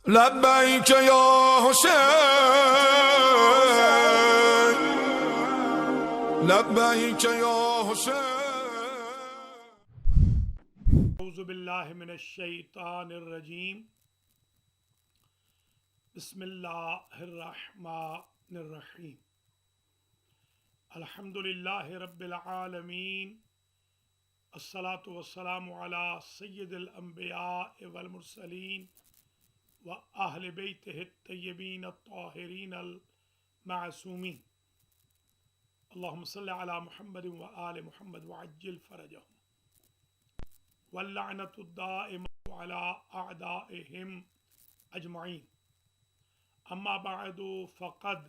لبیک یا حسین، لبیک یا حسین۔ اعوذ باللہ من الشیطان الرجیم، بسم اللہ الرحمن الرحیم۔ الحمدللہ رب العالمین، الصلاۃ والسلام علی سید الانبیاء والمرسلین وأہل بیتہ الطیبین الطاہرین المعصومین، اللہم صلی علی محمد وآل محمد وعجل فرجہم، واللعنۃ الدائمۃ علی اعدائہم اجمعین۔ اما بعد فقد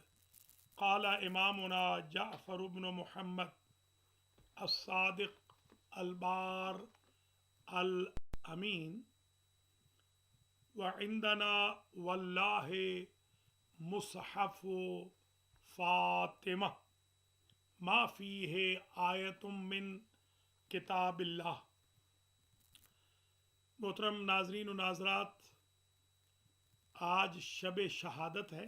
قال امامنا جعفر بن محمد الصادق البار الامین، وعندنا واللہ مصحف فاطمہ ما فیہ آیت من کتاب اللہ۔ محترم ناظرین و ناظرات، آج شب شہادت ہے،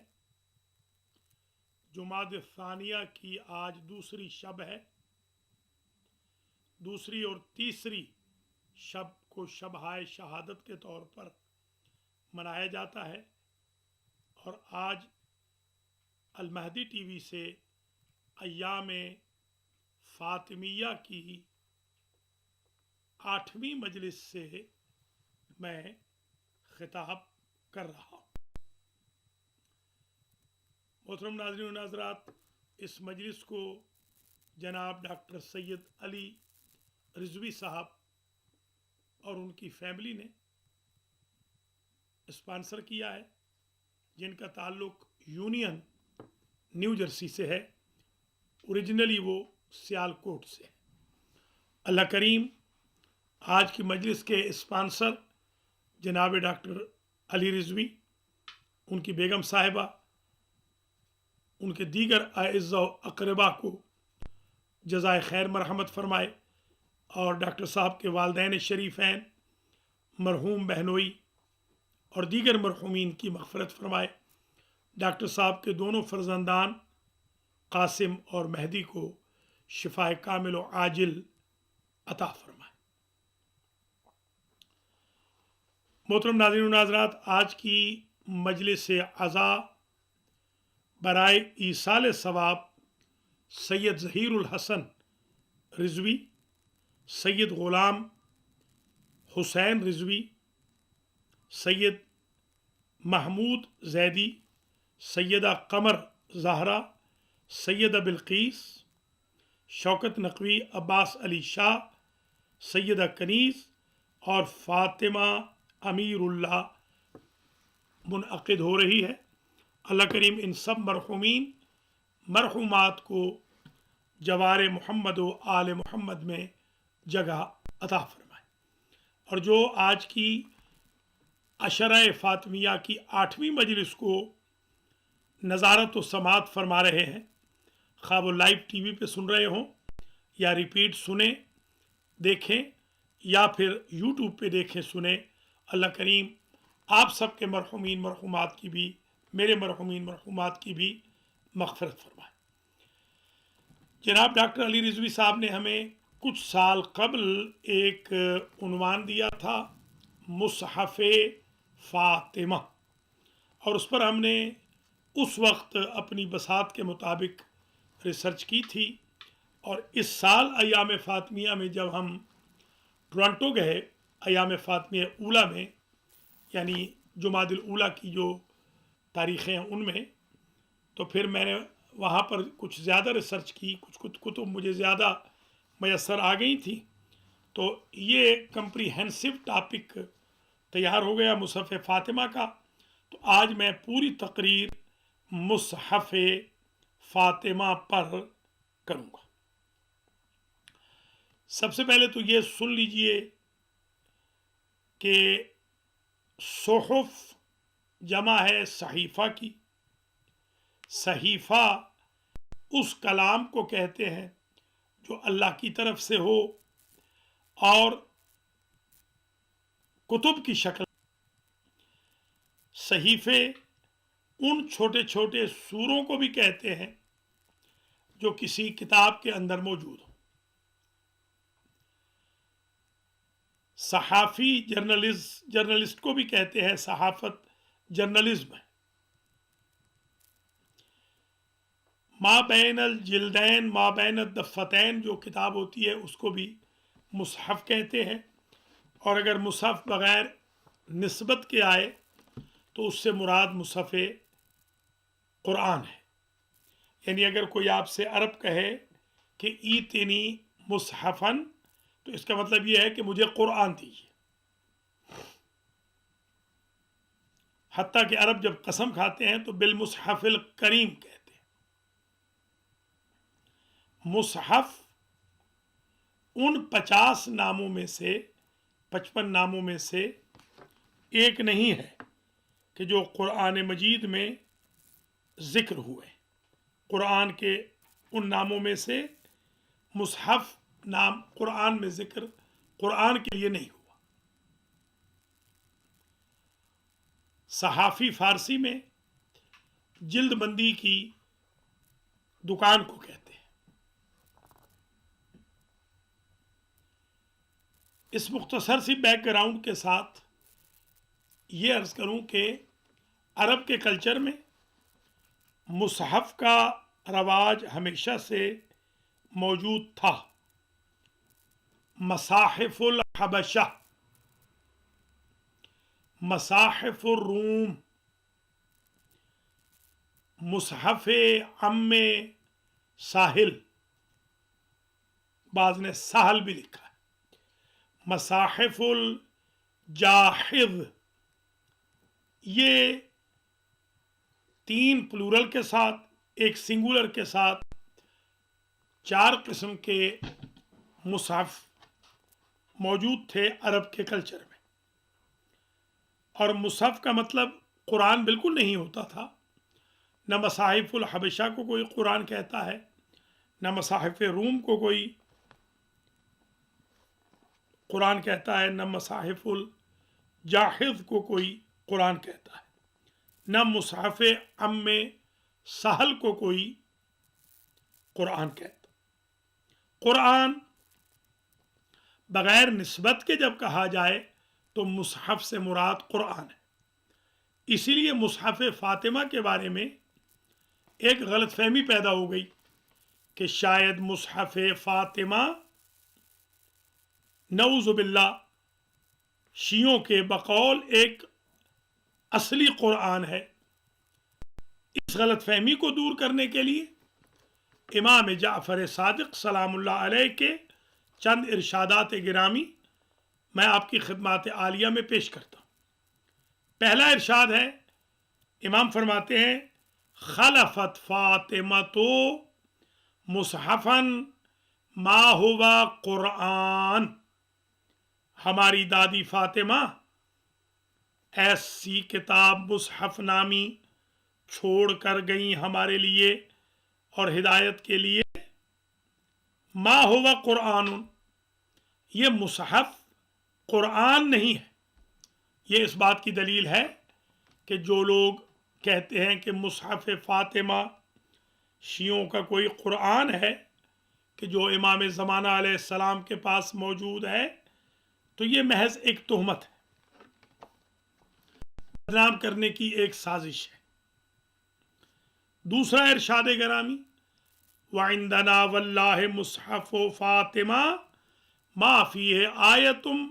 جمادی الثانیہ کی آج دوسری شب ہے۔ دوسری اور تیسری شب کو شبہائے شہادت کے طور پر منایا جاتا ہے، اور آج المہدی ٹی وی سے ایام فاطمیہ کی 8ویں مجلس سے میں خطاب کر رہا ہوں۔ محترم ناظرین و ناظرات، اس مجلس کو جناب ڈاکٹر سید علی رضوی صاحب اور ان کی فیملی نے اسپانسر کیا ہے، جن کا تعلق یونین نیو جرسی سے ہے، اوریجنلی وہ سیالکوٹ سے ہے۔ اللہ کریم آج کی مجلس کے اسپانسر جناب ڈاکٹر علی رضوی، ان کی بیگم صاحبہ، ان کے دیگر اعزاء و اقربا کو جزائے خیر مرحمت فرمائے، اور ڈاکٹر صاحب کے والدین شریفین، مرحوم بہنوئی اور دیگر مرحومین کی مغفرت فرمائے۔ ڈاکٹر صاحب کے دونوں فرزندان قاسم اور مہدی کو شفائے کامل و عاجل عطا فرمائے۔ محترم ناظرین و ناظرات، آج کی مجلس عزا برائے ایصال ثواب سید ظہیر الحسن رضوی، سید غلام حسین رضوی، سید محمود زیدی، سیدہ قمر زہرا، سیدہ بلقیس، شوکت نقوی، عباس علی شاہ، سیدہ کنیز اور فاطمہ امیر اللہ منعقد ہو رہی ہے۔ اللہ کریم ان سب مرحومین مرحومات کو جوار محمد و آل محمد میں جگہ عطا فرمائے، اور جو آج کی عشرہ فاطمیہ کی 8ویں مجلس کو نظارت و سماعت فرما رہے ہیں، خواہ وہ لائیو ٹی وی پہ سن رہے ہوں یا ریپیٹ سنیں دیکھیں یا پھر یوٹیوب پہ دیکھیں سنیں، اللہ کریم آپ سب کے مرحومین مرحومات کی بھی، میرے مرحومین مرحومات کی بھی مغفرت فرمائے۔ جناب ڈاکٹر علی رضوی صاحب نے ہمیں کچھ سال قبل ایک عنوان دیا تھا، مصحف فاطمہ، اور اس پر ہم نے اس وقت اپنی بساط کے مطابق ریسرچ کی تھی، اور اس سال ایام فاطمیہ میں جب ہم ٹورانٹو گئے، ایام فاطمیہ اولا میں، یعنی جمادی الاولیٰ کی جو تاریخیں ہیں ان میں، تو پھر میں نے وہاں پر کچھ زیادہ ریسرچ کی، کچھ کتب مجھے زیادہ میسر آ گئی تھیں، تو یہ کمپریہنسو ٹاپک تیار ہو گیا مصحف فاطمہ کا۔ تو آج میں پوری تقریر مصحف فاطمہ پر کروں گا۔ سب سے پہلے تو یہ سن لیجئے کہ صحف جمع ہے صحیفہ کی۔ صحیفہ اس کلام کو کہتے ہیں جو اللہ کی طرف سے ہو اور کتب کی شکل۔ صحیفے ان چھوٹے چھوٹے سوروں کو بھی کہتے ہیں جو کسی کتاب کے اندر موجود ہو. صحافی جرنلسٹ کو بھی کہتے ہیں، صحافت جرنلزم ہے. ما بین الجلدین ما بین الدفتین جو کتاب ہوتی ہے اس کو بھی مصحف کہتے ہیں. اور اگر مصحف بغیر نسبت کے آئے تو اس سے مراد مصحف قرآن ہے. یعنی اگر کوئی آپ سے عرب کہے کہ ایتنی مصحفن تو اس کا مطلب یہ ہے کہ مجھے قرآن دیجیے. حتیٰ کہ عرب جب قسم کھاتے ہیں تو بالمصحف الکریم کہتے ہیں. مصحف ان 50 ناموں میں سے 55 ناموں میں سے ایک نہیں ہے کہ جو قرآن مجید میں ذکر ہوئے. قرآن کے ان ناموں میں سے مصحف نام قرآن میں ذکر قرآن کے لیے نہیں ہوا. صحافی فارسی میں جلد بندی کی دکان کو کہتے ہیں. اس مختصر سی بیک گراؤنڈ کے ساتھ یہ عرض کروں کہ عرب کے کلچر میں مصحف کا رواج ہمیشہ سے موجود تھا. مصاحف الحبشہ، مصاحف الروم، مصحف عم ساحل، بعض نے ساحل بھی لکھا ہے، مصاحف الجاحظ. یہ 3 پلورل کے ساتھ ایک سنگولر کے ساتھ 4 قسم کے مصحف موجود تھے عرب کے کلچر میں. اور مصحف کا مطلب قرآن بالکل نہیں ہوتا تھا. نہ مصاحف الحبشہ کو کوئی قرآن کہتا ہے، نہ مصاحف روم کو کوئی قرآن کہتا ہے، نہ مصاحف الجاحظ کو کوئی قرآن کہتا ہے، نہ مصحف عم سہل کو کوئی قرآن کہتا. قرآن بغیر نسبت کے جب کہا جائے تو مصحف سے مراد قرآن ہے. اسی لیے مصحف فاطمہ کے بارے میں ایک غلط فہمی پیدا ہو گئی کہ شاید مصحف فاطمہ نعوذ باللہ شیعوں کے بقول ایک اصلی قرآن ہے. اس غلط فہمی کو دور کرنے کے لیے امام جعفر صادق سلام اللہ علیہ کے چند ارشادات گرامی میں آپ کی خدمات عالیہ میں پیش کرتا ہوں. پہلا ارشاد ہے، امام فرماتے ہیں خلفت فاطمہ مصحفن ما ہوا قرآن. ہماری دادی فاطمہ ایسی کتاب مصحف نامی چھوڑ کر گئیں ہمارے لیے اور ہدایت کے لیے. ما ہوا قرآن، یہ مصحف قرآن نہیں ہے. یہ اس بات کی دلیل ہے کہ جو لوگ کہتے ہیں کہ مصحف فاطمہ شیعوں کا کوئی قرآن ہے کہ جو امام زمانہ علیہ السلام کے پاس موجود ہے، تو یہ محض ایک تہمت ہے، بدنام کرنے کی ایک سازش ہے. دوسرا ارشاد گرامی وعندنا واللہ مصحف فاطمہ ما فیہ آیتم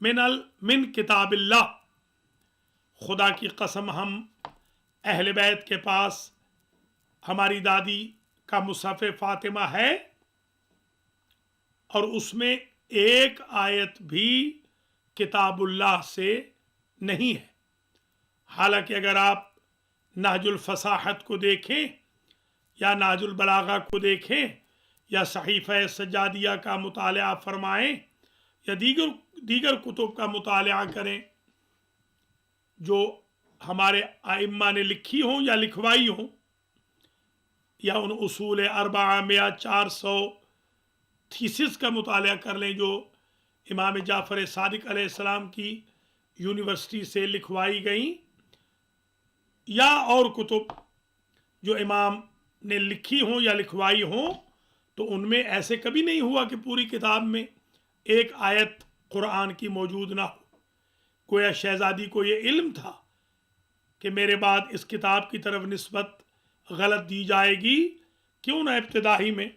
من کتاب اللہ. خدا کی قسم ہم اہل بیت کے پاس ہماری دادی کا مصحف فاطمہ ہے اور اس میں ایک آیت بھی کتاب اللہ سے نہیں ہے. حالانکہ اگر آپ نہج الفصاحت کو دیکھیں یا نہج البلاغہ کو دیکھیں یا صحیفہ سجادیہ کا مطالعہ فرمائیں یا دیگر کتب کا مطالعہ کریں جو ہمارے ائمہ نے لکھی ہوں یا لکھوائی ہوں، یا ان اصول 400 یا 400 تھیسس کا مطالعہ کر لیں جو امام جعفر صادق علیہ السلام کی یونیورسٹی سے لکھوائی گئیں، یا اور کتب جو امام نے لکھی ہوں یا لکھوائی ہوں، تو ان میں ایسے کبھی نہیں ہوا کہ پوری کتاب میں ایک آیت قرآن کی موجود نہ ہو۔ گویا شہزادی کو یہ علم تھا کہ میرے بعد اس کتاب کی طرف نسبت غلط دی جائے گی، کیوں نہ ابتدائی میں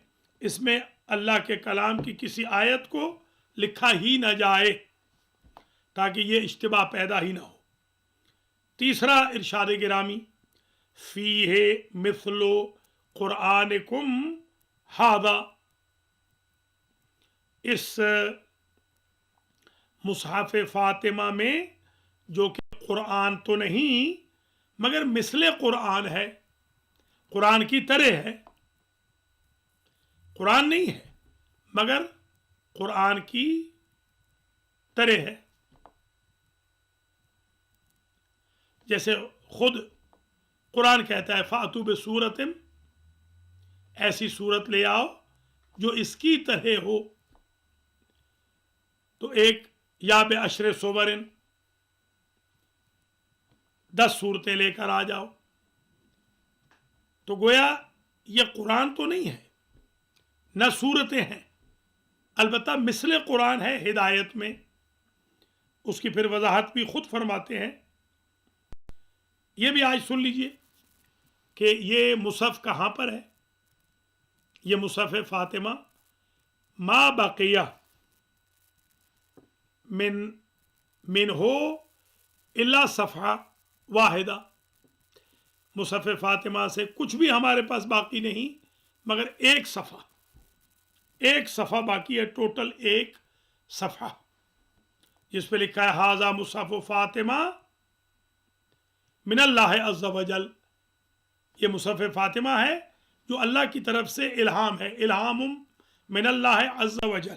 اس میں اللہ کے کلام کی کسی آیت کو لکھا ہی نہ جائے، تاکہ یہ اشتباہ پیدا ہی نہ ہو۔ تیسرا ارشاد گرامی، فیہ مثل قرآنکم ھذا، اس مصحف فاطمہ میں جو کہ قرآن تو نہیں مگر مثل قرآن ہے، قرآن کی طرح ہے، قرآن نہیں ہے مگر قرآن کی طرح ہے۔ جیسے خود قرآن کہتا ہے فَأْتُوا بِسُورَةٍ، ایسی صورت لے آؤ جو اس کی طرح ہو، تو ایک یا بِعَشْرِ صُوَرٍ، 10 صورتیں لے کر آ جاؤ۔ تو گویا یہ قرآن تو نہیں ہے، نہ صورتیں ہیں، البتہ مثل قرآن ہے ہدایت میں۔ اس کی پھر وضاحت بھی خود فرماتے ہیں۔ یہ بھی آج سن لیجئے کہ یہ مصحف کہاں پر ہے۔ یہ مصحف فاطمہ ما بقیہ منہ الا صفحہ واحدہ، مصحف فاطمہ سے کچھ بھی ہمارے پاس باقی نہیں مگر ایک صفحہ باقی ہے، ٹوٹل ایک صفحہ، جس پہ لکھا ہے ھذا مصحف فاطمہ من اللہ عز وجل، یہ مصحف فاطمہ ہے جو اللہ کی طرف سے الہام ہے، الہام من اللہ عز وجل۔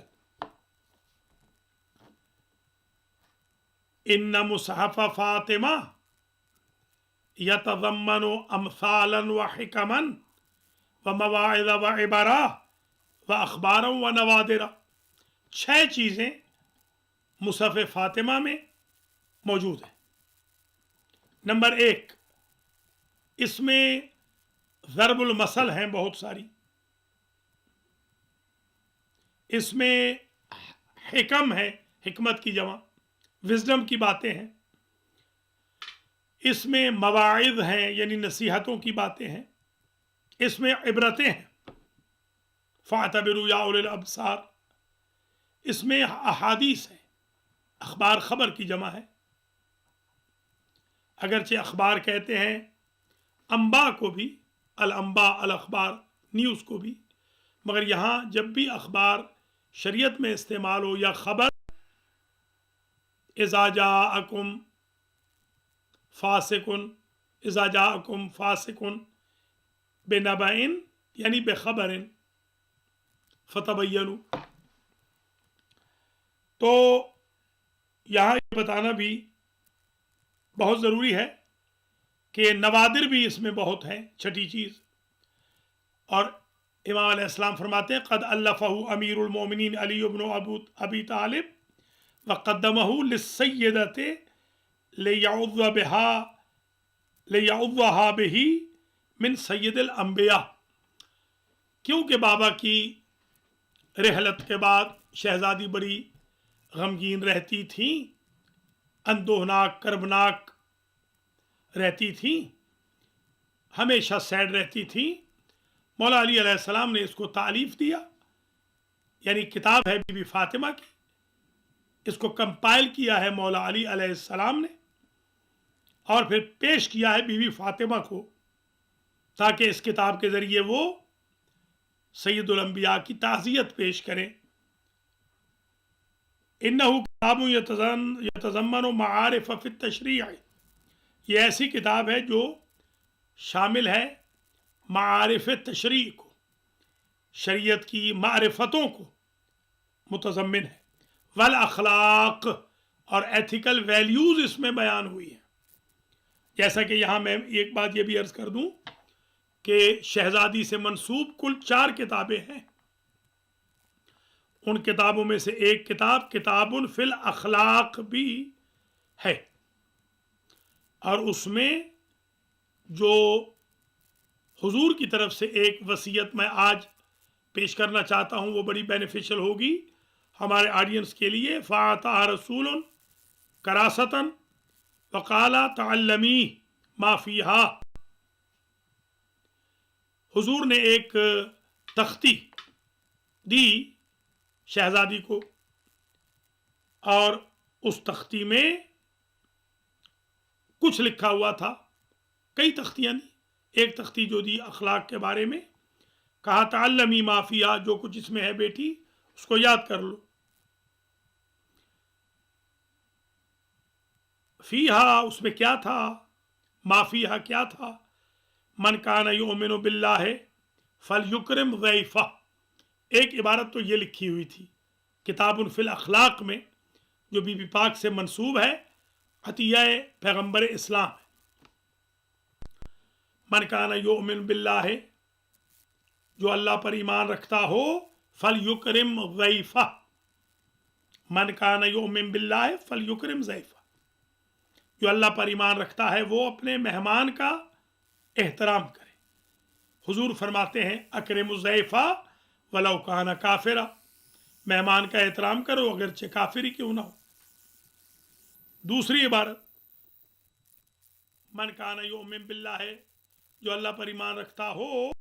ان مصحف فاطمہ یتضمن امثالا وحکما ومواعظ وعبرا واخبارا ونوادرا، 6 چیزیں مصحف فاطمہ میں موجود ہیں۔ نمبر 1، اس میں ضرب المثل ہیں بہت ساری، اس میں حکم ہے، حکمت کی جمع، وزڈم کی باتیں ہیں، اس میں مواعظ ہیں یعنی نصیحتوں کی باتیں ہیں، اس میں عبرتیں ہیں، فاعتبروا یا اولی الابصار، اس میں احادیث ہیں، اخبار خبر کی جمع ہے، اگرچہ اخبار کہتے ہیں انباء کو بھی، الانباء الاخبار، نیوز کو بھی، مگر یہاں جب بھی اخبار شریعت میں استعمال ہو یا خبر، اذا جاءکم فاسق بنبأ یعنی بخبر فتبینوا، تو یہاں یہ بتانا بھی بہت ضروری ہے کہ نوادر بھی اس میں بہت ہیں، 6ٹھی چیز۔ اور امام علیہ السلام فرماتے ہیں قد الفہ امیر المومنین علی بن ابی طالب وقدمہ للسیدۃ لیعوذھا بہ من سید الانبیاء، کیونکہ بابا کی رحلت کے بعد شہزادی بڑی غمگین رہتی تھیں، اندوہناک کربناک رہتی تھیں، ہمیشہ سیڈ رہتی تھیں۔ مولا علی علیہ السلام نے اس کو تالیف دیا، یعنی کتاب ہے بی بی فاطمہ کی، اس کو کمپائل کیا ہے مولا علی علیہ السلام نے، اور پھر پیش کیا ہے بی بی فاطمہ کو، تاکہ اس کتاب کے ذریعے وہ سید الانبیاء کی تعزیت پیش کریں۔ انہ کتاب یتضمن معارف فی التشریع، یہ ایسی کتاب ہے جو شامل ہے معارف تشریع کو، شریعت کی معرفتوں کو متضمن ہے، والاخلاق، اور ایتھیکل ویلیوز اس میں بیان ہوئی ہیں۔ جیسا کہ یہاں میں ایک بات یہ بھی عرض کر دوں کہ شہزادی سے منسوب کل 4 کتابیں ہیں، ان کتابوں میں سے ایک کتاب کتاب فی الاخلاق بھی ہے، اور اس میں جو حضور کی طرف سے ایک وصیت میں آج پیش کرنا چاہتا ہوں، وہ بڑی بینیفیشل ہوگی ہمارے آڈینس کے لیے. فَأَعْطَاهَا رَسُولٌ كَرَاسَةً وَقَالَ تَعَلَّمِي مَا فِيهَا. حضور نے ایک تختی دی شہزادی کو، اور اس تختی میں کچھ لکھا ہوا تھا. کئی تختیاں نہیں، ایک تختی جو دی اخلاق کے بارے میں، کہا تعلمی ما فیہا، جو کچھ اس میں ہے بیٹی اس کو یاد کر لو. فیہا اس میں کیا تھا، ما فیہا کیا تھا. من کان یؤمن باللہ فلیکرم ضیفہ. ایک عبارت تو یہ لکھی ہوئی تھی کتاب فی الاخلاق میں، جو بی بی پاک سے منسوب ہے، عطیہ پیغمبر اسلام ہے. من کان یؤمن باللہ، جو اللہ پر ایمان رکھتا ہو، فلیکرم ضیفہ. من کان یؤمن باللہ فلیکرم ضیفہ. جو اللہ پر ایمان رکھتا ہے وہ اپنے مہمان کا احترام کرے. حضور فرماتے ہیں اکرم الضیفہ ولو کان کافرا. مہمان کا احترام کرو اگرچہ کافر ہی کیوں نہ ہو. دوسری عبارت من کان یؤمن باللہ، جو اللہ پر ایمان رکھتا ہو،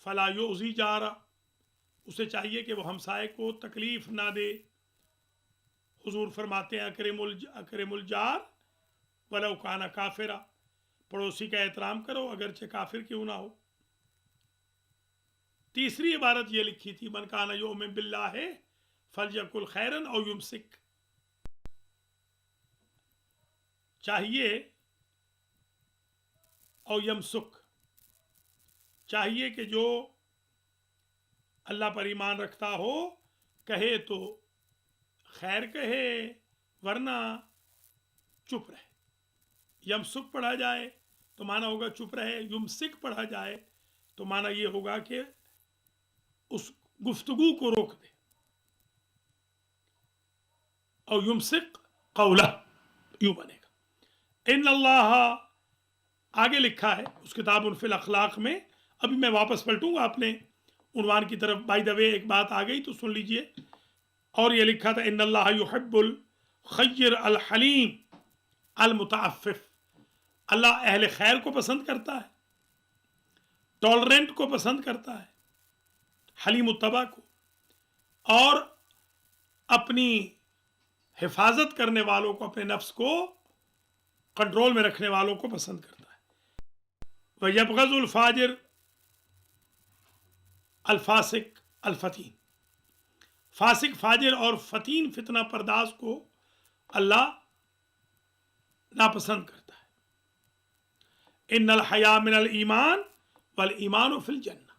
فلا یؤذی جارا، اسے چاہیے کہ وہ ہمسائے کو تکلیف نہ دے. حضور فرماتے ہیں اکرم الجار ولو کان کافرا، پڑوسی کا احترام کرو اگرچہ کافر کیوں نہ ہو. تیسری عبارت یہ لکھی تھی من کان یؤمن باللہ فلیقل خیرا او یمسک. چاہیے او یمسک، چاہیے کہ جو اللہ پر ایمان رکھتا ہو کہے تو خیر کہے، ورنہ چپ رہے. یمسک پڑھا جائے تو معنی ہوگا چپ رہے، یمسک پڑھا جائے تو معنی یہ ہوگا کہ اس گفتگو کو روک دے. او یمسک قولہ، یوں بنے گا. ان اللہ، آگے لکھا ہے اس کتاب فی الاخلاق میں. ابھی میں واپس پلٹوں گا اپنے عنوان کی طرف. بائی دا وے ایک بات آ گئی تو سن لیجئے. اور یہ لکھا تھا ان اللہ یحب الخیر الحلیم المتعفف. اللہ اہل خیر کو پسند کرتا ہے، ٹالرنٹ کو پسند کرتا ہے، حلیم الطبع کو، اور اپنی حفاظت کرنے والوں کو، اپنے نفس کو کنٹرول میں رکھنے والوں کو پسند کرتا ہے. وَيَبْغَضُ الْفَاجِرُ الْفَاسِقُ الْفَتِينُ. فاسق، فاجر اور فتین فتنہ پرداز کو اللہ ناپسند کرتا ہے. ان الحیا من الایمان والایمان فی الجنہ.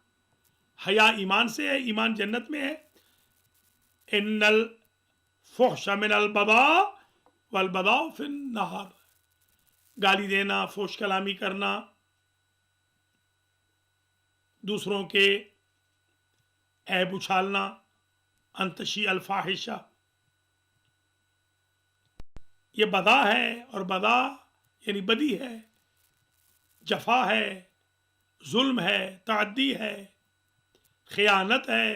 حیا ایمان سے ہے، ایمان جنت میں ہے. ان الفحش من البذاء والبذاء فی النار. گالی دینا، فحش کلامی کرنا، دوسروں کے عیب اچھالنا، انتشی الفاحشہ، یہ بدا ہے. اور بدا یعنی بدی ہے، جفا ہے، ظلم ہے، تعدی ہے، خیانت ہے.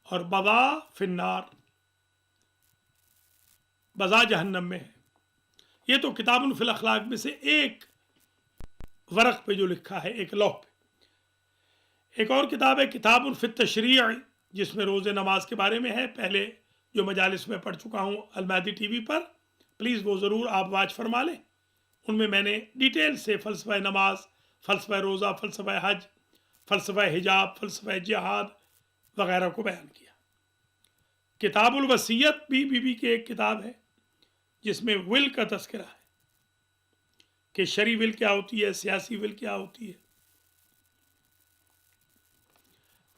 اور بدا فی النار، بذا جہنم میں ہے. یہ تو کتاب فی الاخلاق میں سے ایک ورق پہ جو لکھا ہے، ایک لوح پہ. ایک اور کتاب ہے کتاب فی التشریع، جس میں روزے نماز کے بارے میں ہے. پہلے جو مجالس میں پڑھ چکا ہوں المہدی ٹی وی پر، پلیز وہ ضرور آپ واچ فرما لیں. ان میں میں نے ڈیٹیل سے فلسفہ نماز، فلسفہ روزہ، فلسفہ حج، فلسفہ حجاب، فلسفہ جہاد وغیرہ کو بیان کیا. کتاب الوصیت بھی بی بی کی ایک کتاب ہے جس میں ول کا تذکرہ ہے کہ شرعی ول کیا ہوتی ہے، سیاسی ول کیا ہوتی ہے.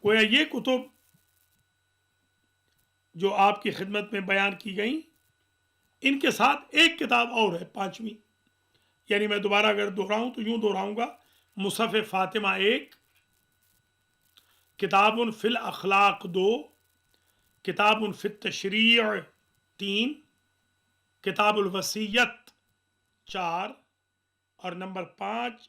گویا یہ کتب جو آپ کی خدمت میں بیان کی گئیں، ان کے ساتھ ایک کتاب اور ہے، پانچویں. یعنی میں دوبارہ اگر دہراؤں تو یوں دہراؤں گا: مصحف فاطمہ 1، کتاب فی الاخلاق 2، کتاب فی التشریع 3، کتاب الوصیت 4، اور نمبر 5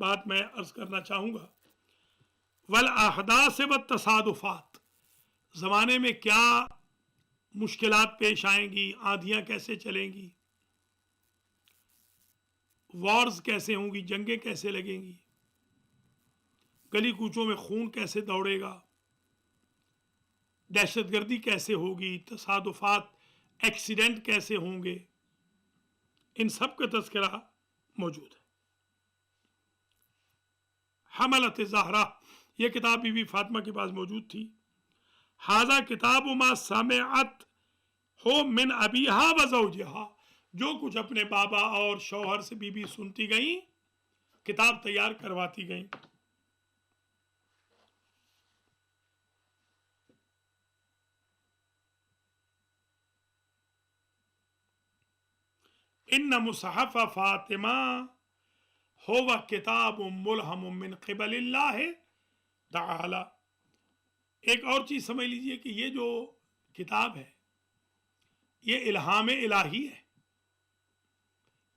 بات میں عرض کرنا چاہوں گا، والاحداث والتصادفات، زمانے میں کیا مشکلات پیش آئیں گی، آندھیاں کیسے چلیں گی، وارز کیسے ہوں گی، جنگیں کیسے لگیں گی، گلی کوچوں میں خون کیسے دوڑے گا، دہشت گردی کیسے ہوگی، تصادفات ایکسیڈنٹ کیسے ہوں گے، ان سب کا تذکرہ موجود ہے۔ حملت زہرا، یہ کتاب بی بی فاطمہ کے پاس موجود تھی۔ ھذا کتاب ما سمعت ہو من ابیہا و زوجہا، جو کچھ اپنے بابا اور شوہر سے بی بی سنتی گئیں، کتاب تیار کرواتی گئیں۔ ان مصحف فاطمہ ہوا کتاب ملہم من قبل اللہ تعالی۔ ایک اور چیز سمجھ لیجئے کہ یہ جو کتاب ہے یہ الہام الہی ہے۔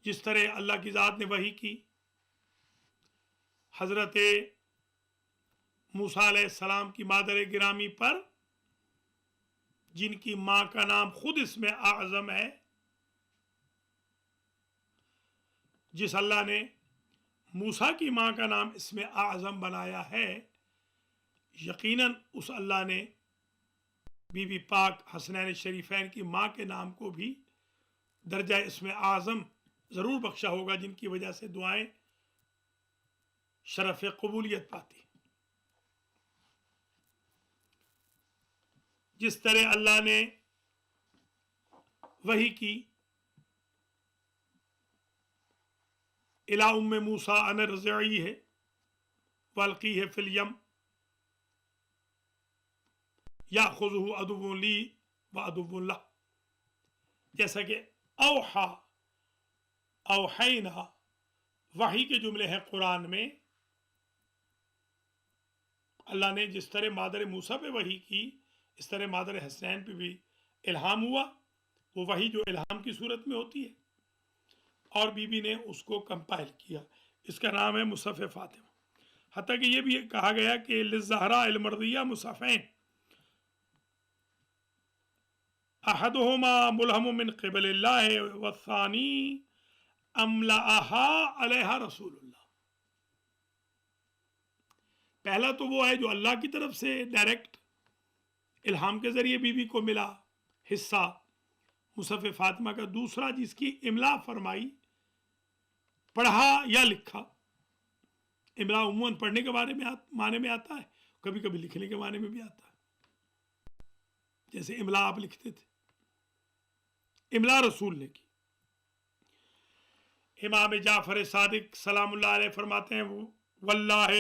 جس طرح اللہ کی ذات نے وحی کی حضرت موسیٰ علیہ السلام کی مادر گرامی پر، جن کی ماں کا نام خود اسم اعظم ہے، جس اللہ نے موسیٰ کی ماں کا نام اسم اعظم بنایا ہے، یقیناً اس اللہ نے بی بی پاک حسنین شریفین کی ماں کے نام کو بھی درجہ اسم اعظم ضرور بخشا ہوگا، جن کی وجہ سے دعائیں شرف قبولیت پاتی۔ جس طرح اللہ نے وحی کی الی ام موسیٰ ان ارضعیہ والقیہ فی الیم یاخذہ عدو لی و عدو لہ، جیسا کہ اوحینا وحی کے جملے ہیں قرآن میں۔ اللہ نے جس طرح مادر موسیٰ پہ وحی کی، اس طرح مادر حسنین پہ بھی الہام ہوا، وہ وحی جو الہام کی صورت میں ہوتی ہے، اور بی بی نے اس کو کمپائل کیا۔ اس کا نام ہے مصحف فاطمہ۔ حتیٰ کہ یہ بھی کہا گیا کہ للزہراء المرضیہ مصحفین، احدہما ملہم من قبل اللہ والثانی املأہا علیہا رسول اللہ۔ پہلا تو وہ ہے جو اللہ کی طرف سے ڈائریکٹ الہام کے ذریعے بی بی کو ملا حصہ مصحف فاطمہ کا، دوسرا جس کی املا فرمائی، پڑھا یا لکھا۔ املا عموماً پڑھنے کے معنی میں آتا ہے، کبھی کبھی لکھنے کے معنی میں بھی آتا ہے، جیسے املا آپ لکھتے تھے، املا رسول نے کی۔ امام جعفر صادق سلام اللہ علیہ فرماتے ہیں، واللہ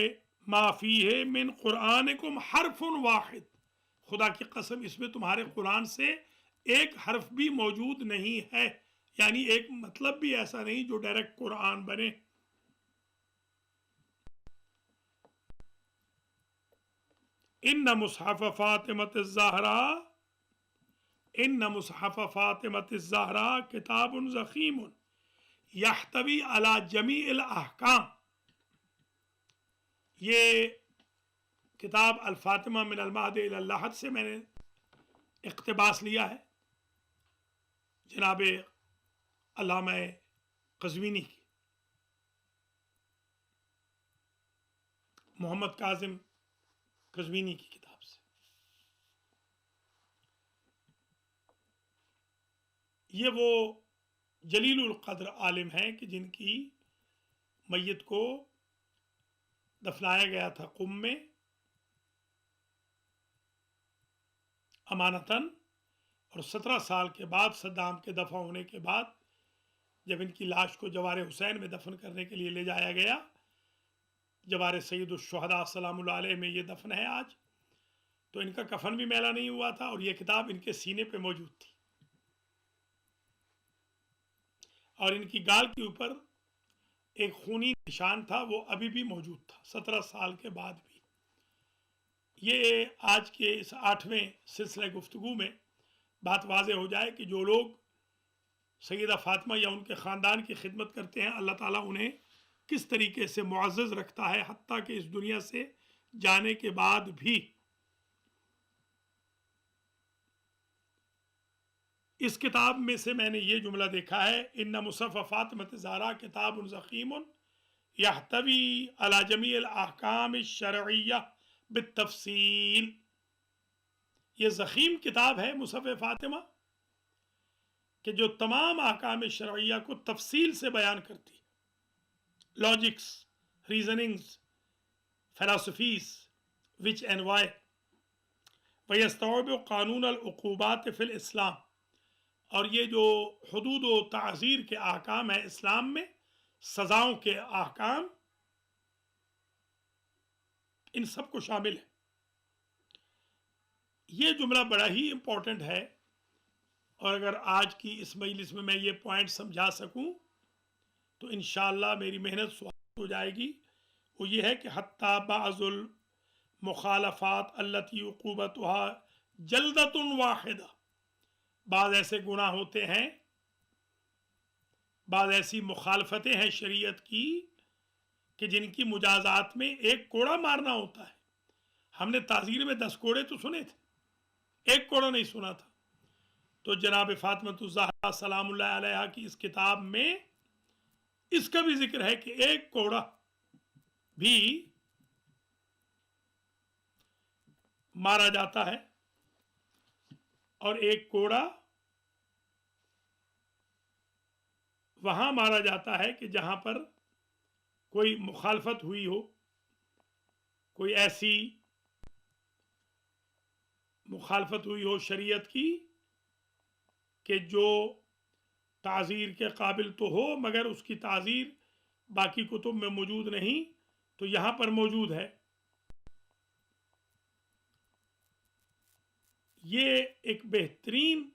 ما فیہ من قرآنکم حرف واحد، خدا کی قسم اس میں تمہارے قرآن سے ایک حرف بھی موجود نہیں ہے، یعنی ایک مطلب بھی ایسا نہیں جو ڈائریکٹ قرآن بنے۔ ان مصحف فاطمۃ الزہراء، ان مصحف فاطمۃ الزہراء کتاب ضخیم یحتوی علی جمیع الاحکام۔ یہ کتاب الفاطمہ من المہد الی اللحد سے میں نے اقتباس لیا ہے، جناب علامہ قزوینی کی، محمد کاظم قزوینی کی کتاب سے۔ یہ وہ جلیل القدر عالم ہیں کہ جن کی میت کو دفنایا گیا تھا قم میں امانتاً، اور 17 سال کے بعد صدام کے دفع ہونے کے بعد جب ان کی لاش کو جوار حسین میں دفن کرنے کے لیے لے جایا گیا، جوار سید الشہداء سلام اللہ علیہ میں یہ دفن ہے آج، تو ان کا کفن بھی میلا نہیں ہوا تھا، اور یہ کتاب ان کے سینے پہ موجود تھی، اور ان کی گال کے اوپر ایک خونی نشان تھا، وہ ابھی بھی موجود تھا 17 سال کے بعد بھی۔ یہ آج کے اس 8ویں سلسلہ گفتگو میں بات واضح ہو جائے کہ جو لوگ سیدہ فاطمہ یا ان کے خاندان کی خدمت کرتے ہیں، اللہ تعالیٰ انہیں کس طریقے سے معزز رکھتا ہے حتیٰ کہ اس دنیا سے جانے کے بعد بھی. اس کتاب میں سے میں نے یہ جملہ دیکھا ہے، ان مصحف فاطمۃ الزہرا کتاب ضخیم یحتوی علی جمیع الاحکام الشرعیہ بالتفصیل. یہ ضخیم کتاب ہے مصحف فاطمہ کہ جو تمام احکام شرعیہ کو تفصیل سے بیان کرتی، logics, reasonings, philosophies, which and why. ویستوعب قانون العقوبات فی الاسلام، اور یہ جو حدود و تعزیر کے احکام ہیں اسلام میں، سزاؤں کے احکام، ان سب کو شامل ہے. یہ جملہ بڑا ہی امپورٹنٹ ہے، اور اگر آج کی اس مجلس میں میں یہ پوائنٹ سمجھا سکوں تو انشاءاللہ میری محنت ثواب ہو جائے گی. وہ یہ ہے کہ حتی بعض المخالفات التي عقوبتها جلدۃ واحدہ، بعض ایسے گناہ ہوتے ہیں، بعض ایسی مخالفتیں ہیں شریعت کی کہ جن کی مجازات میں ایک کوڑا مارنا ہوتا ہے. ہم نے تعزیر میں 10 کوڑے تو سنے تھے، ایک کوڑا نہیں سنا تھا. تو جناب فاطمۃ الزہرا سلام اللہ علیہا کی اس کتاب میں اس کا بھی ذکر ہے کہ ایک کوڑا بھی مارا جاتا ہے، اور ایک کوڑا وہاں مارا جاتا ہے کہ جہاں پر کوئی مخالفت ہوئی ہو، کوئی ایسی مخالفت ہوئی ہو شریعت کی کہ جو تعزیر کے قابل تو ہو مگر اس کی تعزیر باقی کتب میں موجود نہیں، تو یہاں پر موجود ہے. یہ ایک بہترین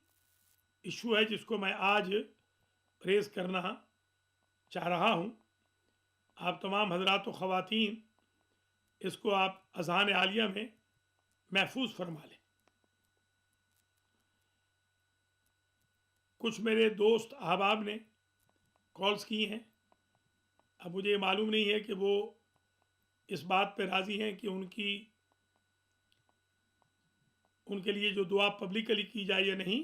ایشو ہے جس کو میں آج ریز کرنا چاہ رہا ہوں. آپ تمام حضرات و خواتین اس کو آپ اذہان عالیہ میں محفوظ فرما لیں. کچھ میرے دوست احباب نے کالز کی ہیں. اب مجھے یہ معلوم نہیں ہے کہ وہ اس بات پہ راضی ہیں کہ ان کے لیے جو دعا پبلکلی کی جائے یا نہیں.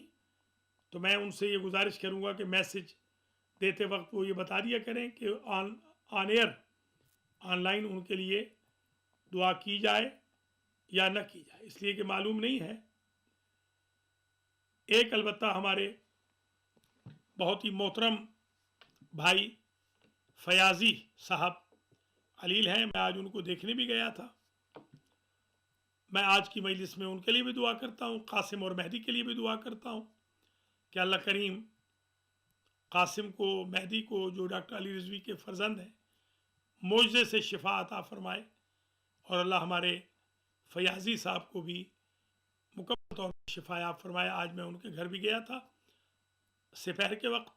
تو میں ان سے یہ گزارش کروں گا کہ میسج دیتے وقت وہ یہ بتا دیا کریں کہ آن ایئر آن لائن ان کے لیے دعا کی جائے یا نہ کی جائے، اس لیے کہ معلوم نہیں ہے. ایک البتہ ہمارے بہت ہی محترم بھائی فیاضی صاحب علیل ہیں، میں آج ان کو دیکھنے بھی گیا تھا. میں آج کی مجلس میں ان کے لیے بھی دعا کرتا ہوں، قاسم اور مہدی کے لیے بھی دعا کرتا ہوں کہ اللہ کریم قاسم کو، مہدی کو جو ڈاکٹر علی رضوی کے فرزند ہیں، معجزے سے شفا عطا فرمائے، اور اللہ ہمارے فیاضی صاحب کو بھی مکمل طور پر شفا یاب فرمائے. آج میں ان کے گھر بھی گیا تھا سپہر کے وقت،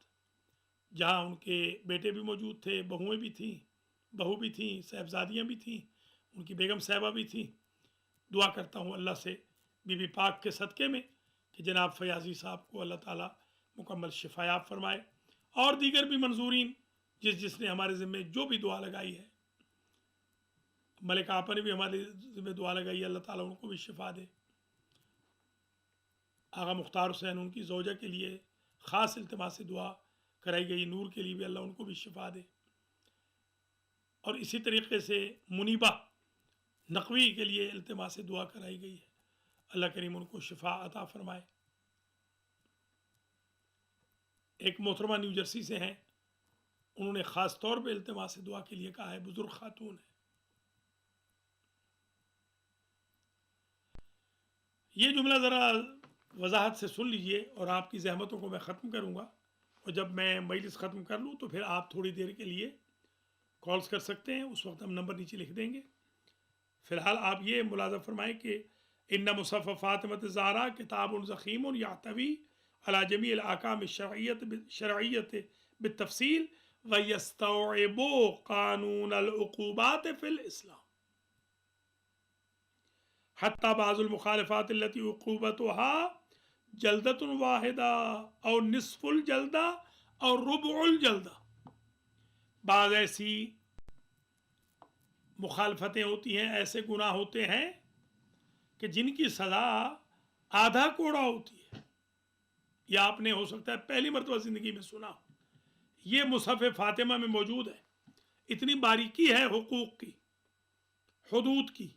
جہاں ان کے بیٹے بھی موجود تھے، بہو بھی تھیں، صاحبزادیاں بھی تھیں، ان کی بیگم صاحبہ بھی تھیں. دعا کرتا ہوں اللہ سے بی بی پاک کے صدقے میں کہ جناب فیاضی صاحب کو اللہ تعالیٰ مکمل شفا یاب فرمائے، اور دیگر بھی منظورین جس نے ہمارے ذمہ جو بھی دعا لگائی ہے. ملک آپا نے بھی ہمارے ذمہ دعا لگائی ہے، اللہ تعالیٰ ان کو بھی شفا دے. آغا مختار حسین ان کی زوجہ کے لیے خاص التماس دعا کرائی گئی، نور کے لیے بھی اللہ ان کو بھی شفا دے. اور اسی طریقے سے منیبہ نقوی کے لیے التماس دعا کرائی گئی ہے، اللہ کریم ان کو شفا عطا فرمائے. ایک محترمہ نیو جرسی سے ہیں، انہوں نے خاص طور پہ التماس دعا کے لیے کہا ہے، بزرگ خاتون ہے. یہ جملہ ذرا وضاحت سے سن لیجئے اور آپ کی زحمتوں کو میں ختم کروں گا، اور جب میں مجلس ختم کر لوں تو پھر آپ تھوڑی دیر کے لیے کالز کر سکتے ہیں. اس وقت ہم نمبر نیچے لکھ دیں گے. فی الحال آپ یہ ملاحظہ فرمائیں کہ ان مصحف فاطمۃ الزہرا کتاب ضخیم یحتوی علی جمیع الاحکام الشرعیۃ بالتفصیل ویستوعب قانون العقوبات فی الاسلام حتی بعض المخالفات التي عقوبتها جلدۃ واحدہ او نصف الجلدہ اور ربع الجلدہ. بعض ایسی مخالفتیں ہوتی ہیں، ایسے گناہ ہوتے ہیں کہ جن کی سزا آدھا کوڑا ہوتی ہے. یا آپ نے ہو سکتا ہے پہلی مرتبہ زندگی میں سنا ہو. یہ مصحف فاطمہ میں موجود ہے. اتنی باریکی ہے حقوق کی، حدود کی،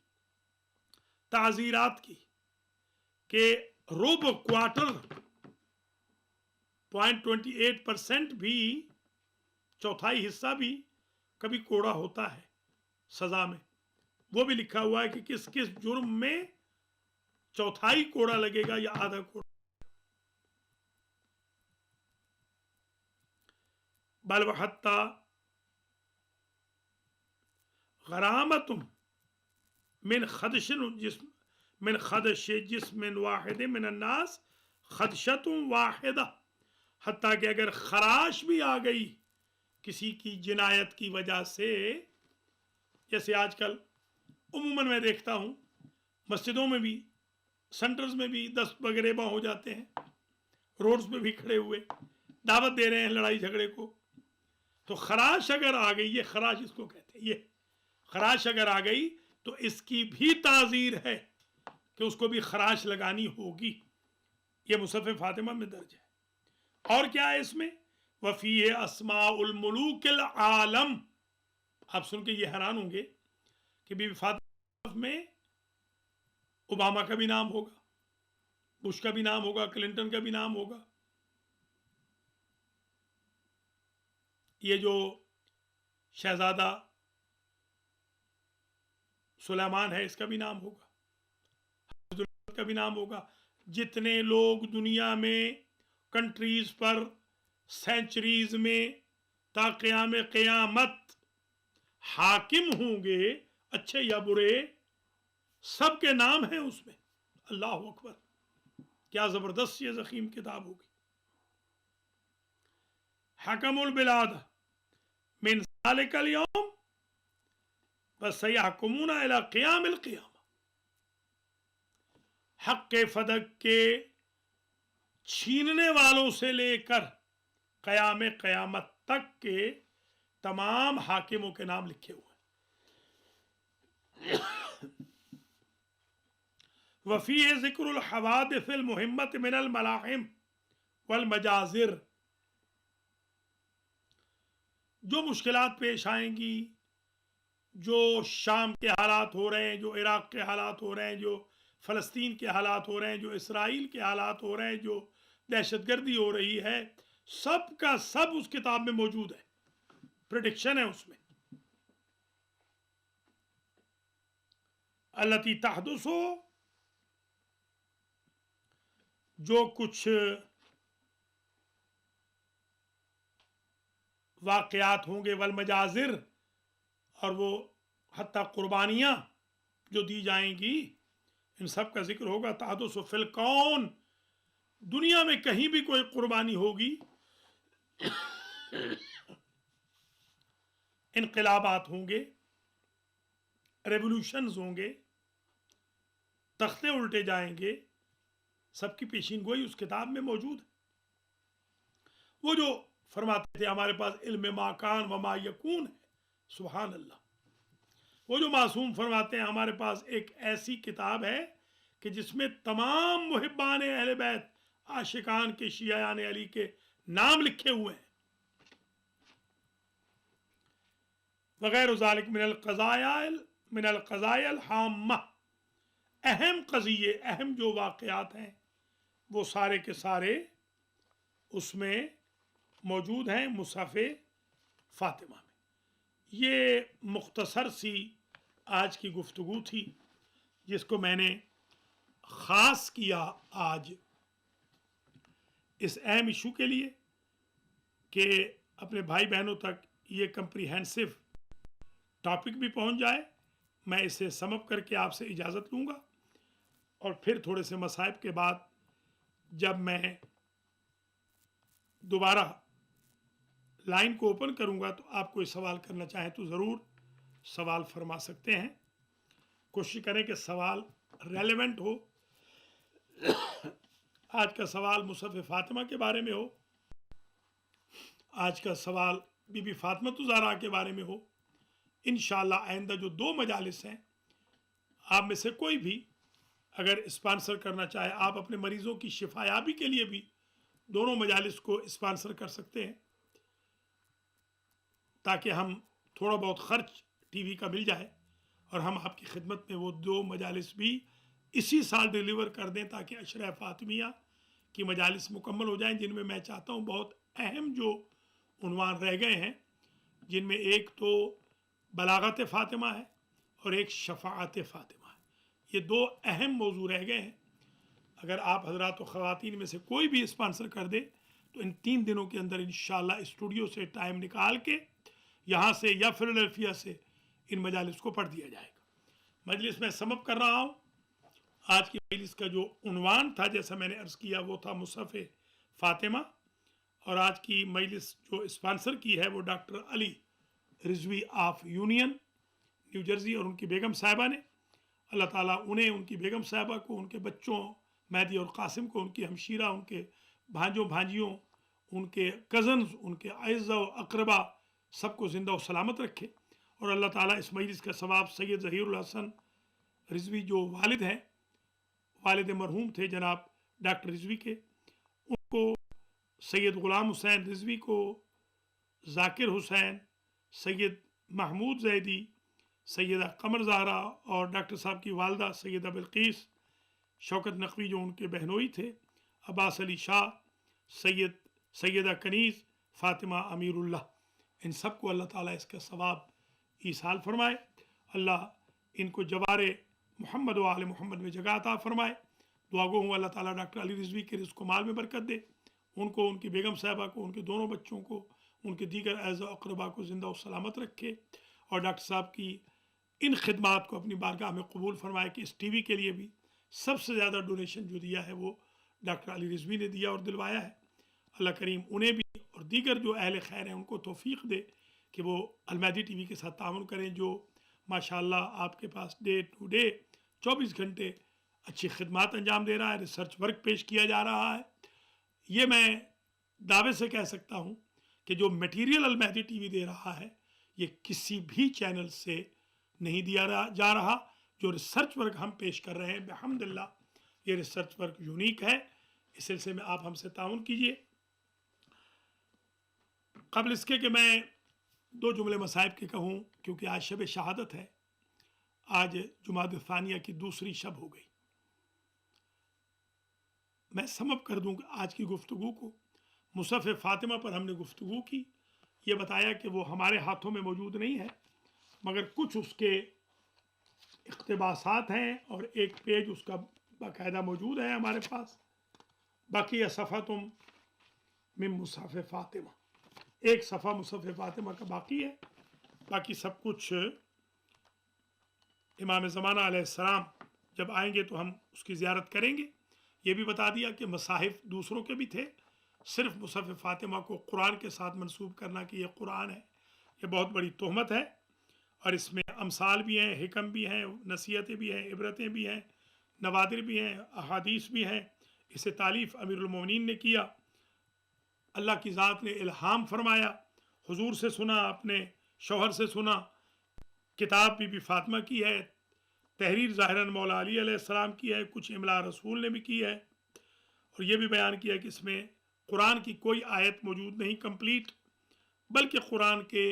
تعزیرات کی، کہ ربع کوارٹر 0.28% بھی، چوتھائی حصہ بھی کبھی کوڑا ہوتا ہے سزا میں. وہ بھی لکھا ہوا ہے کہ کس کس جرم میں چوتھائی کوڑا لگے گا یا آدھا کوڑا. بل وحتی غرامت من خدش جسم واحد من الناس خدشت واحدہ، حتیٰ کہ اگر خراش بھی آ گئی کسی کی جنایت کی وجہ سے. جیسے آج کل عموماً میں دیکھتا ہوں مسجدوں میں بھی، سینٹرز میں بھی دست بگریباں ہو جاتے ہیں، روڈز پہ بھی کھڑے ہوئے دعوت دے رہے ہیں لڑائی جھگڑے کو. تو خراش اگر آ گئی، یہ خراش اس کو کہتے ہیں، یہ خراش اگر آ گئی تو اس کی بھی تعزیر ہے کہ اس کو بھی خراش لگانی ہوگی. یہ مصحف فاطمہ میں درج ہے. اور کیا ہے اس میں؟ وفیہ اسماء الملوک العالم. آپ سن کے یہ حیران ہوں گے کہ بی بی فاطمہ میں اوباما کا بھی نام ہوگا، بش کا بھی نام ہوگا، کلنٹن کا بھی نام ہوگا، یہ جو شہزادہ سلیمان ہے اس کا بھی نام ہوگا، حضرت کا بھی نام ہوگا. جتنے لوگ دنیا میں کنٹریز پر سینچریز میں تا قیام قیامت حاکم ہوں گے، اچھے یا برے، سب کے نام ہیں اس میں. اللہ اکبر، کیا زبردست یہ ضخیم کتاب ہوگی. حکم البلاد من ذلك اليوم وسيحكمون الى قیام القیامہ. حق فدق کے چھیننے والوں سے لے کر قیام قیامت تک کے تمام حاکموں کے نام لکھے ہوئے ہیں. وفیہ ذکر الحوادث المہمۃ من الملاحم والمجازر. جو مشکلات پیش آئیں گی، جو شام کے حالات ہو رہے ہیں، جو عراق کے حالات ہو رہے ہیں، جو فلسطین کے حالات ہو رہے ہیں، جو اسرائیل کے حالات ہو رہے ہیں، جو دہشت گردی ہو رہی ہے، سب کا سب اس کتاب میں موجود ہے. پریڈکشن ہے اس میں. التی تحدث، جو کچھ واقعات ہوں گے، والمجازر، اور وہ حتیٰ قربانیاں جو دی جائیں گی، ان سب کا ذکر ہوگا. تحدث فی الکون، دنیا میں کہیں بھی کوئی قربانی ہوگی، انقلابات ہوں گے، ریولوشنز ہوں گے، تختے الٹے جائیں گے، سب کی پیشین گوئی اس کتاب میں موجود ہے. وہ جو فرماتے تھے ہمارے پاس علم ما کان و ما یکون ہے، سبحان اللہ. وہ جو معصوم فرماتے ہیں ہمارے پاس ایک ایسی کتاب ہے کہ جس میں تمام محبان اہل بیت، عاشقان کے، شیعان علی کے نام لکھے ہوئے ہیں. وغیر ذالک من القضایا الحامہ، اہم قضیے، اہم جو واقعات ہیں وہ سارے کے سارے اس میں موجود ہیں مصحف فاطمہ میں. یہ مختصر سی آج کی گفتگو تھی جس کو میں نے خاص کیا آج اس اہم ایشو کے لیے کہ اپنے بھائی بہنوں تک یہ کمپریہنسو ٹاپک بھی پہنچ جائے. میں اسے سم اپ کر کے آپ سے اجازت لوں گا، اور پھر تھوڑے سے مصائب کے بعد جب میں دوبارہ لائن کو اوپن کروں گا تو آپ کوئی سوال کرنا چاہیں تو ضرور سوال فرما سکتے ہیں. کوشش کریں کہ سوال ریلیونٹ ہو. آج کا سوال مصحف فاطمہ کے بارے میں ہو، آج کا سوال بی بی فاطمہ الزہرا کے بارے میں ہو، انشاءاللہ آئندہ جو 2 مجالس ہیں، آپ میں سے کوئی بھی اگر اسپانسر کرنا چاہے، آپ اپنے مریضوں کی شفایابی کے لیے بھی دونوں مجالس کو اسپانسر کر سکتے ہیں، تاکہ ہم تھوڑا بہت خرچ ٹی وی کا مل جائے اور ہم آپ کی خدمت میں وہ 2 مجالس بھی اسی سال ڈیلیور کر دیں، تاکہ عشرہ فاطمیہ کی مجالس مکمل ہو جائیں، جن میں میں چاہتا ہوں بہت اہم جو عنوان رہ گئے ہیں، جن میں ایک تو بلاغت فاطمہ ہے اور ایک شفاعت فاطمہ ہے۔ یہ 2 اہم موضوع رہ گئے ہیں۔ اگر آپ حضرات و خواتین میں سے کوئی بھی اسپانسر کر دے تو ان 3 دنوں کے اندر انشاءاللہ اسٹوڈیو سے ٹائم نکال کے یہاں سے یا فلڈلفیا سے ان مجالس کو پڑھ دیا جائے گا۔ مجلس میں سم اپ کر رہا ہوں۔ آج کی مجلس کا جو عنوان تھا، جیسا میں نے عرض کیا، وہ تھا مصحف فاطمہ، اور آج کی مجلس جو اسپانسر کی ہے وہ doctor Ali Rizvi of union new Jersey اور ان کی بیگم صاحبہ نے۔ اللہ تعالیٰ انہیں، ان کی بیگم صاحبہ کو، ان کے بچوں مہدی اور قاسم کو، ان کی ہمشیرہ، ان کے بھانجوں بھانجیوں، ان کے کزنز، ان کے اعزہ و اقربا سب کو زندہ و سلامت رکھے، اور اللہ تعالیٰ اس مجلس کا ثواب سید ظہیر الحسن رضوی جو والد ہیں، والد مرحوم تھے جناب ڈاکٹر رضوی کے، ان کو، سید غلام حسین رضوی کو، ذاکر حسین، سید محمود زیدی، سیدہ قمر زہرا اور ڈاکٹر صاحب کی والدہ سیدہ بلقیس، شوکت نقوی جو ان کے بہنوئی تھے، عباس علی شاہ، سیدہ کنیز، فاطمہ امیر اللہ، ان سب کو اللہ تعالیٰ اس کا ثواب ایصال فرمائے۔ اللہ ان کو جوار محمد و آل محمد میں جگہ عطا فرمائے۔ دعا گو ہوں اللہ تعالیٰ ڈاکٹر علی رضوی کے رزق و مال میں برکت دے، ان کو، ان کی بیگم صاحبہ کو، ان کے دونوں بچوں کو، ان کے دیگر اعزا و اقربا کو زندہ و سلامت رکھے، اور ڈاکٹر صاحب کی ان خدمات کو اپنی بارگاہ میں قبول فرمائے کہ اس ٹی وی کے لیے بھی سب سے زیادہ ڈونیشن جو دیا ہے وہ ڈاکٹر علی رضوی نے دیا اور دلوایا ہے۔ اللہ کریم انہیں بھی اور دیگر جو اہل خیر ہیں ان کو توفیق دے کہ وہ المہدی ٹی وی کے ساتھ تعاون کریں، جو ماشاءاللہ آپ کے پاس ڈے ٹو ڈے 24 گھنٹے اچھی خدمات انجام دے رہا ہے، ریسرچ ورک پیش کیا جا رہا ہے۔ یہ میں دعوے سے کہہ سکتا ہوں کہ جو میٹیریل المہدی ٹی وی دے رہا ہے یہ کسی بھی چینل سے نہیں دیا جا رہا۔ جو ریسرچ ورک ہم پیش کر رہے ہیں بحمداللہ یہ ریسرچ ورک یونیک ہے۔ اس سلسلے میں آپ ہم سے تعاون کیجئے۔ قبل اس کے کہ میں 2 جملے مصائب کے کہوں، کیونکہ آج شب شہادت ہے، آج جمادی الثانیہ کی دوسری شب ہو گئی، میں سم اپ کر دوں کہ آج کی گفتگو کو۔ مصحف فاطمہ پر ہم نے گفتگو کی، یہ بتایا کہ وہ ہمارے ہاتھوں میں موجود نہیں ہے، مگر کچھ اس کے اقتباسات ہیں اور ایک پیج اس کا باقاعدہ موجود ہے ہمارے پاس۔ باقی صفحتم من مصحف فاطمہ، ایک صفحہ مصحف فاطمہ کا باقی ہے، باقی سب کچھ امام زمانہ علیہ السلام جب آئیں گے تو ہم اس کی زیارت کریں گے۔ یہ بھی بتا دیا کہ مصاحف دوسروں کے بھی تھے، صرف مصحف فاطمہ کو قرآن کے ساتھ منسوب کرنا کہ یہ قرآن ہے، یہ بہت بڑی تہمت ہے، اور اس میں امثال بھی ہیں، حکم بھی ہیں، نصیحتیں بھی ہیں، عبرتیں بھی ہیں، نوادر بھی ہیں، احادیث بھی ہیں۔ اسے تالیف امیر المومنین نے کیا، اللہ کی ذات نے الہام فرمایا، حضور سے سنا، اپنے شوہر سے سنا۔ کتاب بی بی فاطمہ کی ہے، تحریر ظاہراً مولا علی علیہ السلام کی ہے، کچھ املا رسول نے بھی کی ہے، اور یہ بھی بیان کیا کہ اس میں قرآن کی کوئی آیت موجود نہیں کمپلیٹ، بلکہ قرآن کے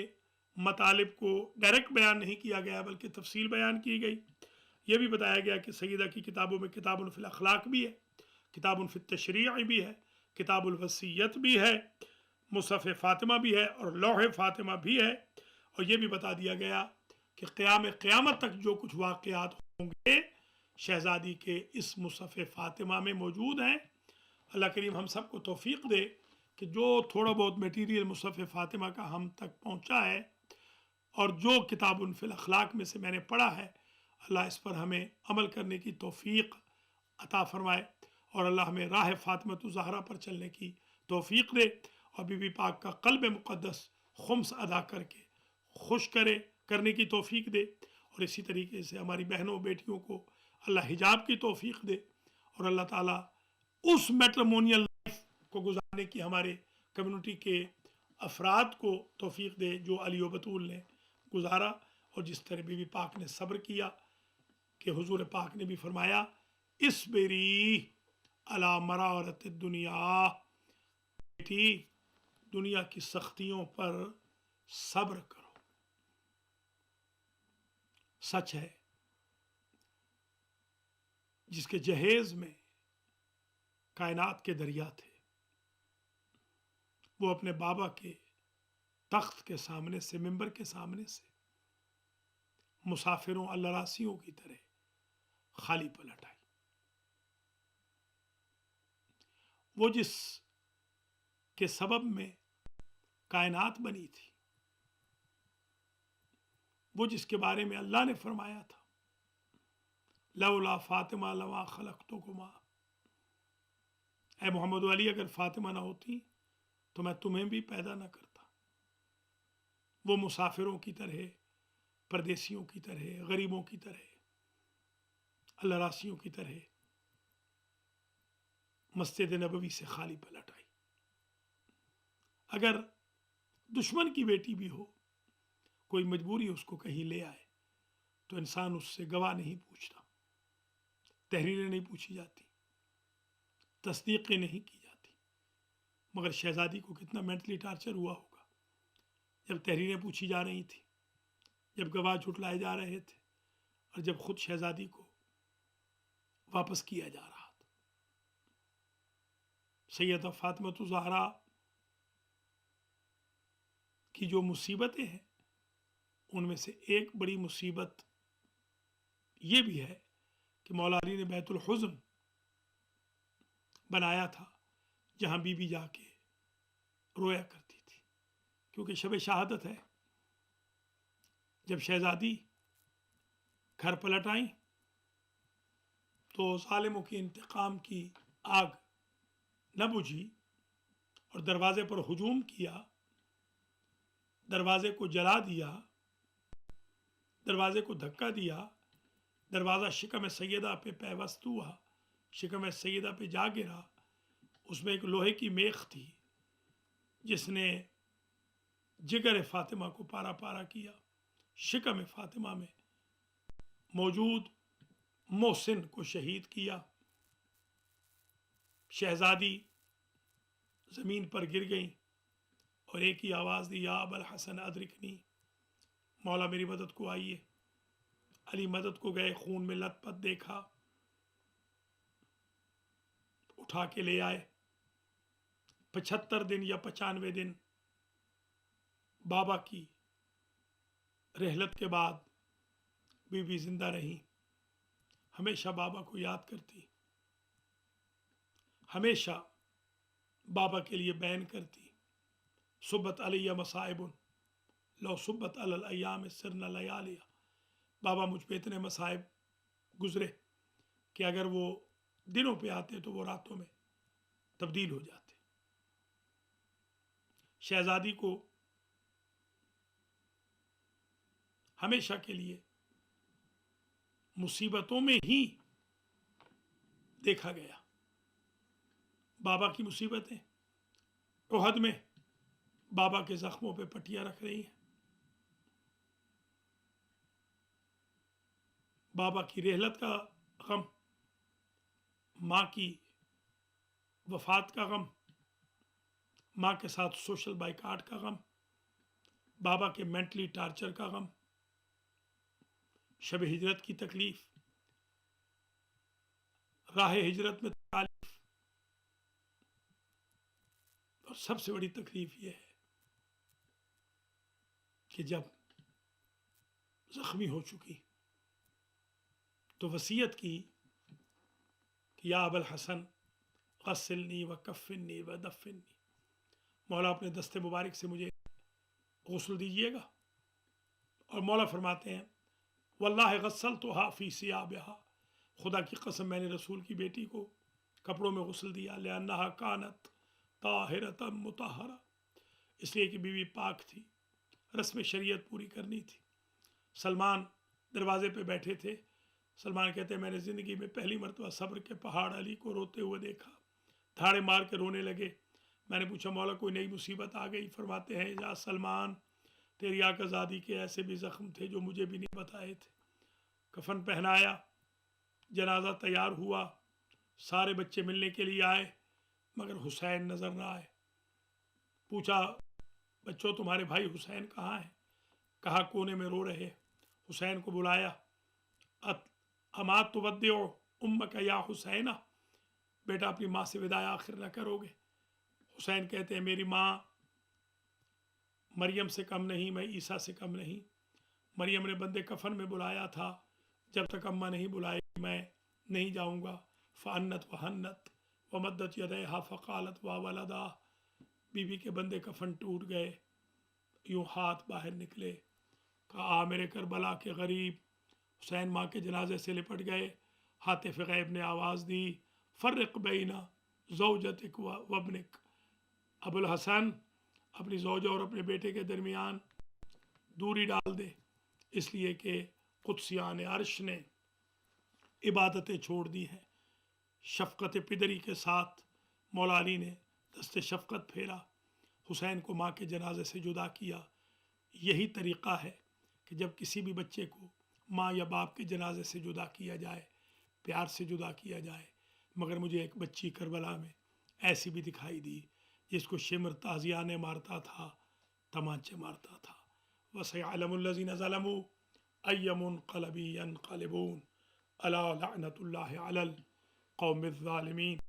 مطالب کو ڈائریکٹ بیان نہیں کیا گیا بلکہ تفصیل بیان کی گئی۔ یہ بھی بتایا گیا کہ سیدہ کی کتابوں میں کتاب فی الاخلاق بھی ہے، کتاب فی التشریع بھی ہے، کتاب الوصیت بھی ہے، مصحف فاطمہ بھی ہے، اور لوح فاطمہ بھی ہے، اور یہ بھی بتا دیا گیا کہ قیامت تک جو کچھ واقعات ہوں گے شہزادی کے اس مصحف فاطمہ میں موجود ہیں۔ اللہ کریم ہم سب کو توفیق دے کہ جو تھوڑا بہت میٹیریل مصحف فاطمہ کا ہم تک پہنچا ہے اور جو کتاب فی الاخلاق میں سے میں نے پڑھا ہے، اللہ اس پر ہمیں عمل کرنے کی توفیق عطا فرمائے، اور اللہ ہمیں راہ فاطمۃ الزہرا پر چلنے کی توفیق دے، اور بی بی پاک کا قلب مقدس خمس ادا کر کے خوش کرنے کی توفیق دے، اور اسی طریقے سے ہماری بہنوں بیٹیوں کو اللہ حجاب کی توفیق دے، اور اللہ تعالیٰ اس میٹرمونیل لائف کو گزارنے کی ہمارے کمیونٹی کے افراد کو توفیق دے جو علی و بطول نے گزارا، اور جس طرح بی بی پاک نے صبر کیا کہ حضور پاک نے بھی فرمایا اسبری علی مرارت الدنیا، بیٹی دنیا کی سختیوں پر صبر کرو۔ سچ ہے جس کے جہیز میں کائنات کے دریا تھے، وہ اپنے بابا کے تخت کے سامنے سے، ممبر کے سامنے سے مسافروں اللہ راسیوں کی طرح خالی پلٹ آئی۔ وہ جس کے سبب میں کائنات بنی تھی، وہ جس کے بارے میں اللہ نے فرمایا تھا لولا فاطمہ لما خلقتکما، اے محمد علی اگر فاطمہ نہ ہوتی تو میں تمہیں بھی پیدا نہ کرتا۔ وہ مسافروں کی طرح، پردیسیوں کی طرح، غریبوں کی طرح، اللہ راسیوں کی طرح مسجد نبوی سے خالی پلٹ آئی۔ اگر دشمن کی بیٹی بھی ہو، کوئی مجبوری اس کو کہیں لے آئے تو انسان اس سے گواہ نہیں پوچھتا، تحریریں نہیں پوچھی جاتی، تصدیقیں نہیں کی جاتی۔ مگر شہزادی کو کتنا مینٹلی ٹارچر ہوا ہوگا جب تحریریں پوچھی جا رہی تھیں، جب گواہ جھٹلائے جا رہے تھے، اور جب خود شہزادی کو واپس کیا جا رہا تھا۔ سیدہ فاطمہ الزہرا کی جو مصیبتیں ہیں، ان میں سے ایک بڑی مصیبت یہ بھی ہے کہ مولا علی نے بیت الحزن بنایا تھا، جہاں بی بی جا کے رویا کرتی تھی، کیونکہ شب شہادت ہے۔ جب شہزادی گھر پلٹ آئیں تو ظالموں کے انتقام کی آگ نہ بجھی اور دروازے پر ہجوم کیا، دروازے کو جلا دیا، دروازے کو دھکا دیا، دروازہ شکم سیدہ پہ پیوست ہوا، شکم سیدہ پہ جا گرا۔ اس میں ایک لوہے کی میخ تھی جس نے جگر فاطمہ کو پارا پارا کیا۔ شکم فاطمہ میں موجود محسن کو شہید کیا۔ شہزادی زمین پر گر گئیں اور ایک ہی آواز دی، یا ابا الحسن ادرکنی، مولا میری مدد کو آئیے۔ علی مدد کو گئے، خون میں لت پت دیکھا، اٹھا کے لے آئے۔ 75 دن یا 95 دن بابا کی رحلت کے بعد بی بی زندہ رہی، ہمیشہ بابا کو یاد کرتی، ہمیشہ بابا کے لیے بیان کرتی، صبت علیہ مصائب لو صبت علی الایام سرنا لیالیا، بابا مجھ پہ اتنے مصائب گزرے کہ اگر وہ دنوں پہ آتے تو وہ راتوں میں تبدیل ہو جاتے۔ شہزادی کو ہمیشہ کے لیے مصیبتوں میں ہی دیکھا گیا۔ بابا کی مصیبتیں احد میں بابا کے زخموں پہ پٹیاں رکھ رہی ہیں، بابا کی رحلت کا غم، ماں کی وفات کا غم، ماں کے ساتھ سوشل بائیکاٹ کا غم، بابا کے مینٹلی ٹارچر کا غم، شب ہجرت کی تکلیف، راہ ہجرت میں تکالیف، اور سب سے بڑی تکلیف یہ ہے کہ جب زخمی ہو چکی تو وصیت کی کہ یا ابا الحسن غسلنی وکفنی ودفنی، مولا اپنے دست مبارک سے مجھے غسل دیجیے گا۔ اور مولا فرماتے ہیں واللہ غسلتها فی ثیابها، خدا کی قسم میں نے رسول کی بیٹی کو کپڑوں میں غسل دیا، لأنها کانت طاہرۃ مطہرہ، اس لیے کہ بی بی پاک تھی، رسم شریعت پوری کرنی تھی۔ سلمان دروازے پہ بیٹھے تھے، سلمان کہتے ہیں میں نے زندگی میں پہلی مرتبہ صبر کے پہاڑ علی کو روتے ہوئے دیکھا، دھاڑے مار کے رونے لگے۔ میں نے پوچھا مولا کوئی نئی مصیبت آ گئی؟ فرماتے ہیں یا سلمان تیری آقازادی کے ایسے بھی زخم تھے جو مجھے بھی نہیں بتائے تھے۔ کفن پہنایا، جنازہ تیار ہوا، سارے بچے ملنے کے لیے آئے مگر حسین نظر نہ آئے۔ پوچھا بچوں تمہارے بھائی حسین کہاں ہیں؟ کہا کونے میں رو رہے۔ حسین کو بلایا، اما تودع امک یا حسینہ، بیٹا اپنی ماں سے وداع آخر نہ کرو گے؟ حسین کہتے ہیں میری ماں مریم سے کم نہیں، میں عیسیٰ سے کم نہیں۔ مریم نے بندے کفن میں بلایا تھا، جب تک اماں نہیں بلائے میں نہیں جاؤں گا۔ فانت وحنت ومدت یدیہا فقالت وا ولدا، بی بی کے بندے کفن ٹوٹ گئے، یوں ہاتھ باہر نکلے، کہا آ میرے کربلا کے غریب۔ حسین ماں کے جنازے سے لپٹ گئے۔ حاطف غیب نے آواز دی فرق بین زوجتک وابنک، ابو الحسن اپنی زوجہ اور اپنے بیٹے کے درمیان دوری ڈال دے، اس لیے کہ قدسیان عرش نے عبادتیں چھوڑ دی ہیں۔ شفقت پدری کے ساتھ مولا علی نے دست شفقت پھیرا، حسین کو ماں کے جنازے سے جدا کیا۔ یہی طریقہ ہے کہ جب کسی بھی بچے کو ماں یا باپ کے جنازے سے جدا کیا جائے، پیار سے جدا کیا جائے۔ مگر مجھے ایک بچی کربلا میں ایسی بھی دکھائی دی جس کو شمر تازیانے مارتا تھا، تمانچے مارتا تھا۔ وَسَيَعْلَمُ الَّذِينَ ظَلَمُوا أَيَّ مُنقَلَبٍ يَنقَلِبُونَ أَلَا لَعْنَةُ اللَّهِ عَلَى الْقَوْمِ الظَّالِمِينَ۔